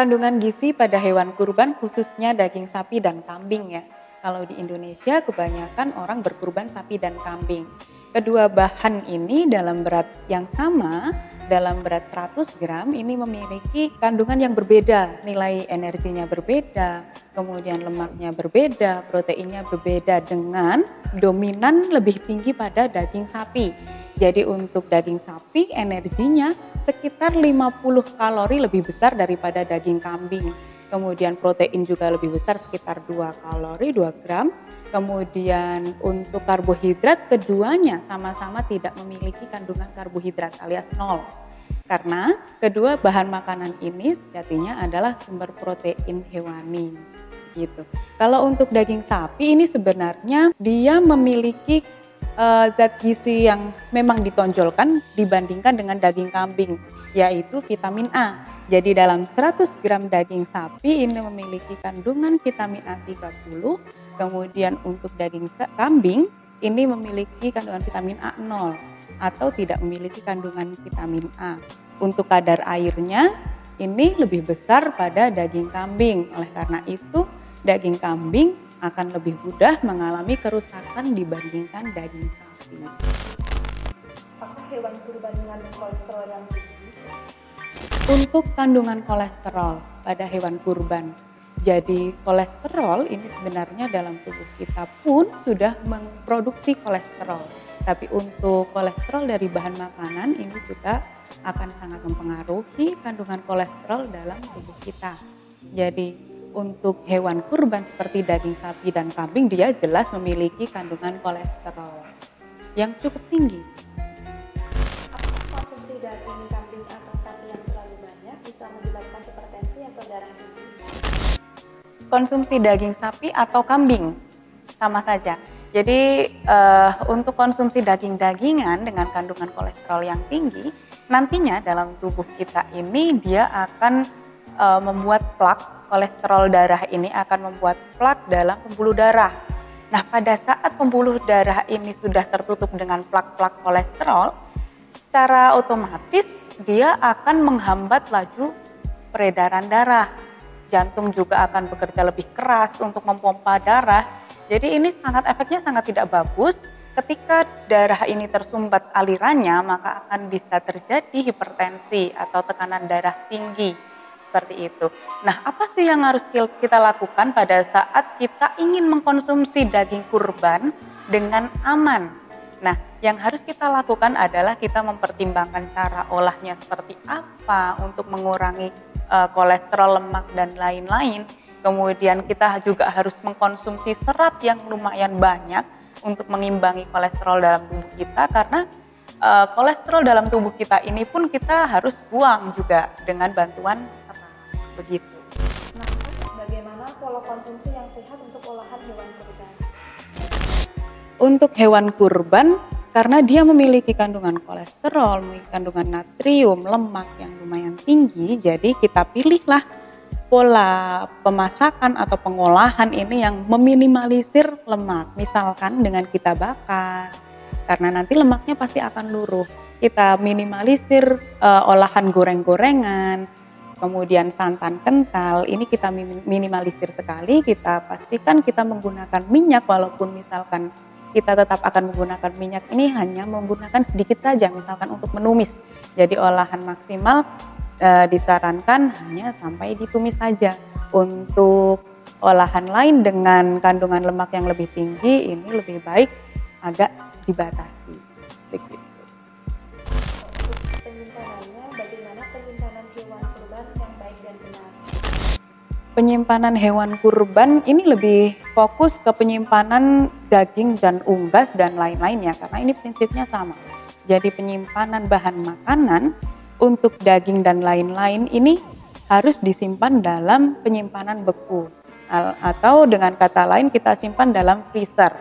Kandungan gizi pada hewan kurban khususnya daging sapi dan kambing ya. Kalau di Indonesia kebanyakan orang berkurban sapi dan kambing. Kedua bahan ini dalam berat yang sama, dalam berat 100 gram ini memiliki kandungan yang berbeda. Nilai energinya berbeda, kemudian lemaknya berbeda, proteinnya berbeda dengan dominan lebih tinggi pada daging sapi. Jadi untuk daging sapi energinya sekitar 50 kalori lebih besar daripada daging kambing. Kemudian protein juga lebih besar sekitar 2 kalori, 2 gram. Kemudian untuk karbohidrat keduanya sama-sama tidak memiliki kandungan karbohidrat alias 0. Karena kedua bahan makanan ini sejatinya adalah sumber protein hewani. Gitu. Kalau untuk daging sapi ini sebenarnya dia memiliki zat gizi yang memang ditonjolkan dibandingkan dengan daging kambing, yaitu vitamin A. Jadi dalam 100 gram daging sapi ini memiliki kandungan vitamin A 30, kemudian untuk daging kambing ini memiliki kandungan vitamin A 0 atau tidak memiliki kandungan vitamin A. Untuk kadar airnya ini lebih besar pada daging kambing, oleh karena itu daging kambing akan lebih mudah mengalami kerusakan dibandingkan daging sapi. Apakah hewan kurban mengandung kolesterol yang tinggi? Untuk kandungan kolesterol pada hewan kurban, jadi kolesterol ini sebenarnya dalam tubuh kita pun sudah memproduksi kolesterol. Tapi untuk kolesterol dari bahan makanan ini juga akan sangat mempengaruhi kandungan kolesterol dalam tubuh kita. Jadi untuk hewan kurban seperti daging sapi dan kambing dia jelas memiliki kandungan kolesterol yang cukup tinggi. Apakah konsumsi daging kambing atau sapi yang terlalu banyak bisa menyebabkan hipertensi atau darah tinggi? Konsumsi daging sapi atau kambing sama saja. Jadi untuk konsumsi daging-dagingan dengan kandungan kolesterol yang tinggi, nantinya dalam tubuh kita ini dia akan membuat plak. Kolesterol darah ini akan membuat plak dalam pembuluh darah. Nah, pada saat pembuluh darah ini sudah tertutup dengan plak-plak kolesterol, secara otomatis dia akan menghambat laju peredaran darah. Jantung juga akan bekerja lebih keras untuk memompa darah. Jadi ini efeknya sangat tidak bagus. Ketika darah ini tersumbat alirannya, maka akan bisa terjadi hipertensi atau tekanan darah tinggi. Seperti itu. Nah, apa sih yang harus kita lakukan pada saat kita ingin mengkonsumsi daging kurban dengan aman? Nah, yang harus kita lakukan adalah kita mempertimbangkan cara olahnya seperti apa untuk mengurangi kolesterol, lemak, dan lain-lain. Kemudian kita juga harus mengkonsumsi serat yang lumayan banyak untuk mengimbangi kolesterol dalam tubuh kita, karena kolesterol dalam tubuh kita ini pun kita harus buang juga dengan bantuan serat. Begitu. Nah, bagaimana pola konsumsi yang sehat untuk olahan hewan kurban? Untuk hewan kurban, karena dia memiliki kandungan kolesterol, memiliki kandungan natrium, lemak yang lumayan tinggi, jadi kita pilihlah pola pemasakan atau pengolahan ini yang meminimalisir lemak. Misalkan dengan kita bakar, karena nanti lemaknya pasti akan luruh. Kita minimalisir olahan goreng-gorengan, kemudian santan kental, ini kita minimalisir sekali, kita pastikan kita menggunakan minyak, walaupun misalkan kita tetap akan menggunakan minyak ini hanya menggunakan sedikit saja, misalkan untuk menumis. Jadi olahan maksimal disarankan hanya sampai ditumis saja. Untuk olahan lain dengan kandungan lemak yang lebih tinggi, ini lebih baik agak dibatasi. Begitu. Penyimpanan hewan kurban ini lebih fokus ke penyimpanan daging dan unggas dan lain-lainnya, karena ini prinsipnya sama. Jadi penyimpanan bahan makanan untuk daging dan lain-lain ini harus disimpan dalam penyimpanan beku, atau dengan kata lain kita simpan dalam freezer.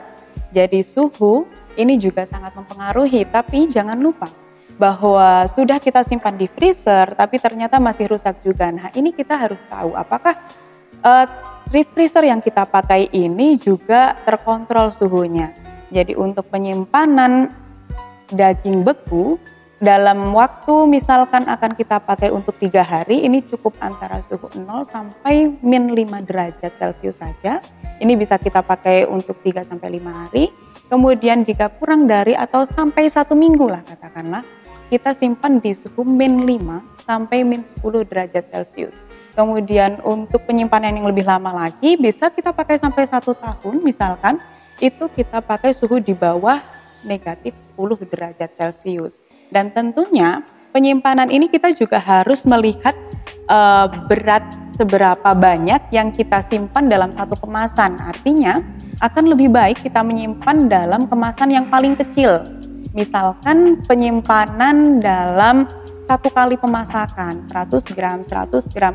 Jadi suhu ini juga sangat mempengaruhi, tapi jangan lupa bahwa sudah kita simpan di freezer tapi ternyata masih rusak juga. Nah, ini kita harus tahu apakah freezer yang kita pakai ini juga terkontrol suhunya. Jadi untuk penyimpanan daging beku dalam waktu misalkan akan kita pakai untuk 3 hari, ini cukup antara suhu 0 sampai min 5 derajat Celcius saja. Ini bisa kita pakai untuk 3 sampai 5 hari. Kemudian jika kurang dari atau sampai 1 minggu lah katakanlah, kita simpan di suhu min 5 sampai min 10 derajat Celcius. Kemudian untuk penyimpanan yang lebih lama lagi bisa kita pakai sampai 1 tahun misalkan, itu kita pakai suhu di bawah negatif 10 derajat Celcius. Dan tentunya penyimpanan ini kita juga harus melihat berat seberapa banyak yang kita simpan dalam satu kemasan. Artinya akan lebih baik kita menyimpan dalam kemasan yang paling kecil. Misalkan penyimpanan dalam 1 kali pemasakan, 100 gram,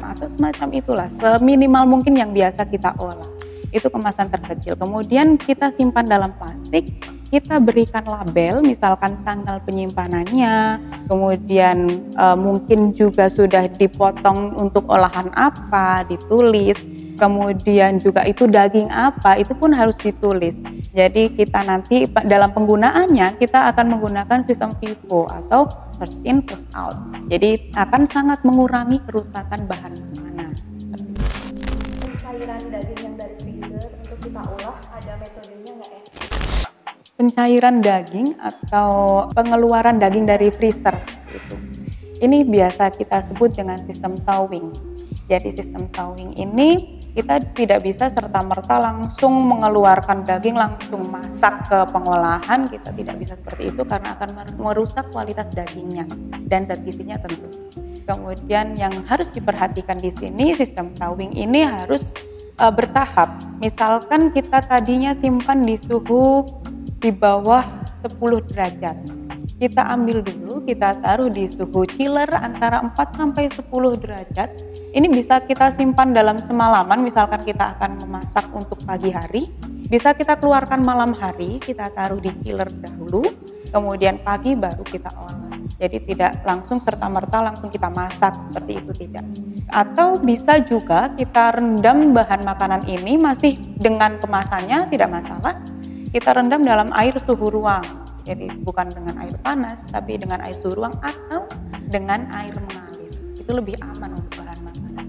atau semacam itulah, seminimal mungkin yang biasa kita olah. Itu kemasan terkecil. Kemudian kita simpan dalam plastik, kita berikan label, misalkan tanggal penyimpanannya, kemudian mungkin juga sudah dipotong untuk olahan apa, ditulis, kemudian juga itu daging apa, itu pun harus ditulis. Jadi kita nanti dalam penggunaannya, kita akan menggunakan sistem FIFO atau first in first out. Jadi akan sangat mengurangi kerusakan bahan makanan. Pencairan daging yang dari freezer untuk kita olah, ada metodenya nggak ya? Pencairan daging atau pengeluaran daging dari freezer gitu. Ini biasa kita sebut dengan sistem thawing. Jadi sistem thawing ini kita tidak bisa serta-merta langsung mengeluarkan daging, langsung masak ke pengolahan, kita tidak bisa seperti itu karena akan merusak kualitas dagingnya dan zat gizinya tentu. Kemudian yang harus diperhatikan di sini, sistem thawing ini harus bertahap. Misalkan kita tadinya simpan di suhu di bawah 10 derajat. Kita ambil dulu, kita taruh di suhu chiller antara 4 sampai 10 derajat. Ini bisa kita simpan dalam semalaman, misalkan kita akan memasak untuk pagi hari. Bisa kita keluarkan malam hari, kita taruh di chiller dahulu, kemudian pagi baru kita olah. Jadi tidak langsung serta-merta langsung kita masak, seperti itu tidak. Atau bisa juga kita rendam bahan makanan ini masih dengan kemasannya, tidak masalah. Kita rendam dalam air suhu ruang. Jadi bukan dengan air panas, tapi dengan air suhu ruang atau dengan air mengalir. Itu lebih aman untuk bahan makanan.